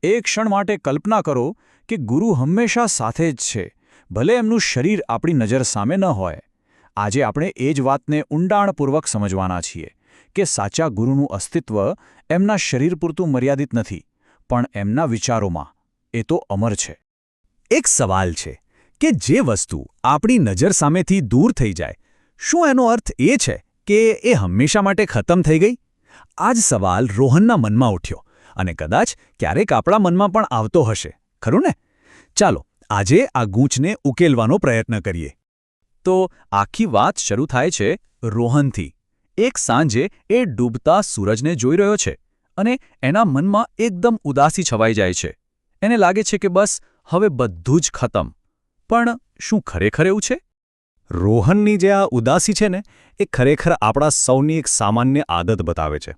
એક ક્ષણ માટે કલ્પના કરો કે ગુરુ હંમેશા સાથે જ છે, ભલે એમનું શરીર આપણી નજર સામે ન હોય. આજે આપણે એ જ વાતને ઊંડાણપૂર્વક સમજવાના છીએ કે સાચા ગુરુનું અસ્તિત્વ એમના શરીર પૂરતું મર્યાદિત નથી, પણ એમના વિચારોમાં. એ તો અમર છે. એક સવાલ છે કે જે વસ્તુ આપણી નજર સામેથી દૂર થઈ જાય, શું એનો અર્થ એ છે કે એ હંમેશા માટે ખતમ થઈ ગઈ? આ જ સવાલ રોહનના મનમાં ઉઠ્યો અને કદાચ ક્યારેક આપણા મનમાં પણ આવતો હશે, ખરું ને? ચાલો આજે આ ગૂંચને ઉકેલવાનો પ્રયત્ન કરીએ. તો આખી વાત શરૂ થાય છે રોહનથી. એક સાંજે એ ડૂબતા સૂરજને જોઈ રહ્યો છે અને એના મનમાં એકદમ ઉદાસી છવાઈ જાય છે. એને લાગે છે કે બસ હવે બધું જ ખતમ. પણ શું ખરેખર એવું છે? રોહનની જે આ ઉદાસી છે ને, એ ખરેખર આપણા સૌની એક સામાન્ય આદત બતાવે છે.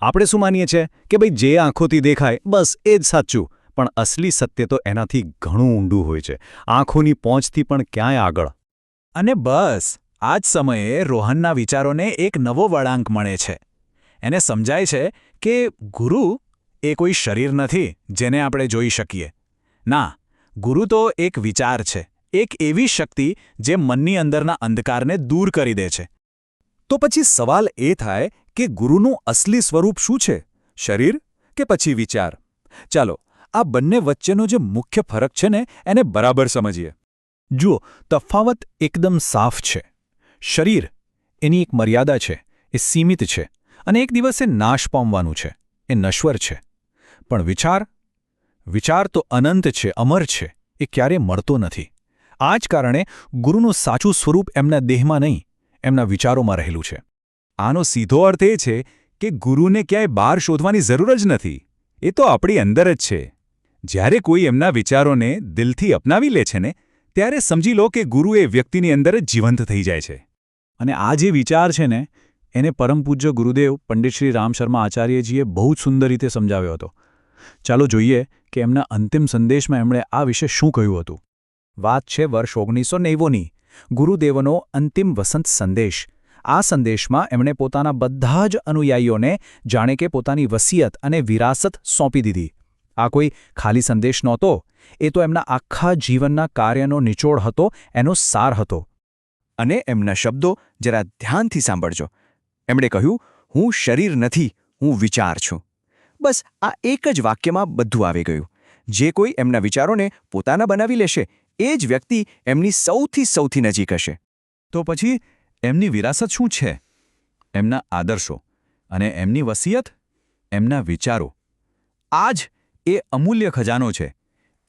આપણે શું માનીએ છીએ કે ભાઈ જે આંખોથી દેખાય બસ એ જ સાચું, પણ અસલી સત્ય તો એનાથી ઘણું ઊંડું હોય છે, આંખોની પહોંચથી પણ ક્યાંય આગળ. અને બસ આ જ સમયે રોહનના વિચારોને એક નવો વળાંક મળે છે. એને સમજાય છે કે ગુરુ એ કોઈ શરીર નથી જેને આપણે જોઈ શકીએ. ના, ગુરુ તો એક વિચાર છે, એક એવી શક્તિ જે મનની અંદરના અંધકારને દૂર કરી દે છે. તો પછી સવાલ એ થાય કે ગુરુનું અસલી સ્વરૂપ શું છે? શરીર કે પછી વિચાર? ચાલો આ બંને વચ્ચેનો જે મુખ્ય ફરક છે ને, એને બરાબર સમજીએ. જુઓ, તફાવત એકદમ સાફ છે. શરીર એની એક મર્યાદા છે, એ સીમિત છે અને એક દિવસે નાશ પામવાનું છે, એ નશ્વર છે. પણ વિચાર તો અનંત છે, અમર છે, એ ક્યારેય મળતો નથી. આ જ કારણે ગુરુનું સાચું સ્વરૂપ એમના દેહમાં નહીં, એમના વિચારોમાં રહેલું છે. આનો સીધો અર્થ એ છે કે ગુરુને ક્યાંય બહાર શોધવાની જરૂર જ નથી, એ તો આપણી અંદર જ છે. જ્યારે કોઈ એમના વિચારોને દિલથી અપનાવી લે છે ને, ત્યારે સમજી લો કે ગુરુ એ વ્યક્તિની અંદર જ જીવંત થઈ જાય છે. અને આ જે વિચાર છે ને, એને પરમ પૂજ્ય ગુરુદેવ પંડિત શ્રી રામ શર્મા આચાર્યજીએ બહુ જ સુંદર રીતે સમજાવ્યો હતો. ચાલો જોઈએ કે એમના અંતિમ સંદેશમાં એમણે આ વિશે શું કહ્યું હતું. વાત છે વર્ષ 1990ની, ગુરુદેવનો અંતિમ વસંત સંદેશ. આ સંદેશમાં એમણે પોતાના બધા જ અનુયાયીઓને જાણે કે પોતાની વસિયત અને વિરાસત સોંપી દીધી. આ કોઈ ખાલી સંદેશ નહોતો, એ તો એમના આખા જીવનના કાર્યનો નિચોડ હતો, એનો સાર હતો. અને એમના શબ્દો જરા ધ્યાનથી સાંભળજો. એમણે કહ્યું, હું શરીર નથી, હું વિચાર છું. બસ આ એક જ વાક્યમાં બધું આવી ગયું. જે કોઈ એમના વિચારોને પોતાના બનાવી લેશે, એ જ વ્યક્તિ એમની સૌથી નજીક હશે. તો પછી એમની વિરાસત શું છે? એમના આદર્શો. અને એમની વસિયત? એમના વિચારો. આ જ એ અમૂલ્ય ખજાનો છે,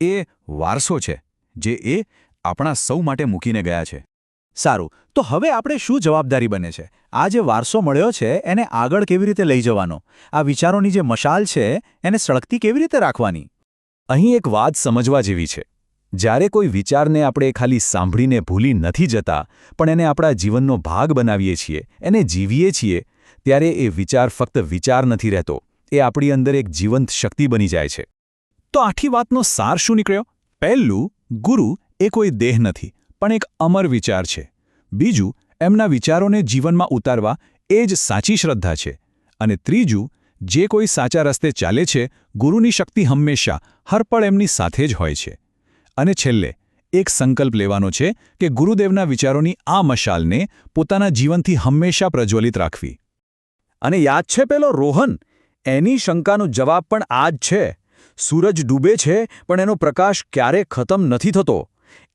એ વારસો છે, જે એ આપણા સૌ માટે મૂકીને ગયા છે. સારું, તો હવે આપણે શું જવાબદારી બને છે? આ જે વારસો મળ્યો છે એને આગળ કેવી રીતે લઈ જવાનો? આ વિચારોની જે મશાલ છે એને સળગતી કેવી રીતે રાખવાની? અહીં એક વાત સમજવા જેવી છે. જ્યારે કોઈ વિચારને આપણે ખાલી સાંભળીને ભૂલી નથી જતા, પણ એને આપણા જીવનનો ભાગ બનાવીએ છીએ, એને જીવીએ છીએ, ત્યારે એ વિચાર ફક્ત વિચાર નથી રહેતો, એ આપણી અંદર એક જીવંત શક્તિ બની જાય છે. તો આખી વાતનો સાર શું નીકળ્યો? પહેલું, ગુરુ એ કોઈ દેહ નથી, પણ એક અમર વિચાર છે. બીજું, એમના વિચારોને જીવનમાં ઉતારવા એ જ સાચી શ્રદ્ધા છે. અને ત્રીજું, જે કોઈ સાચા રસ્તે ચાલે છે, ગુરુની શક્તિ હંમેશા હરપળ એમની સાથે જ હોય છે. અને છેલ્લે એક સંકલ્પ લેવાનો છે કે ગુરુદેવના વિચારોની આ મશાલને પોતાના જીવનથી હંમેશા પ્રજ્વલિત રાખવી. અને યાદ છે પેલો રોહન? એની શંકાનો જવાબ પણ આ જ છે. સૂરજ ડૂબે છે, પણ એનો પ્રકાશ ક્યારે ખતમ નથી થતો.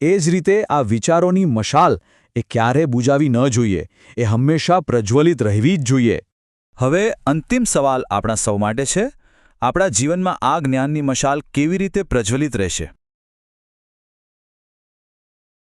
એ જ રીતે આ વિચારોની મશાલ એ ક્યારે બુજાવી ન જોઈએ, એ હંમેશા પ્રજ્વલિત રહેવી જ જોઈએ. હવે અંતિમ સવાલ આપણા સૌ માટે છે. આપણા જીવનમાં આ જ્ઞાનની મશાલ કેવી રીતે પ્રજ્વલિત રહેશે?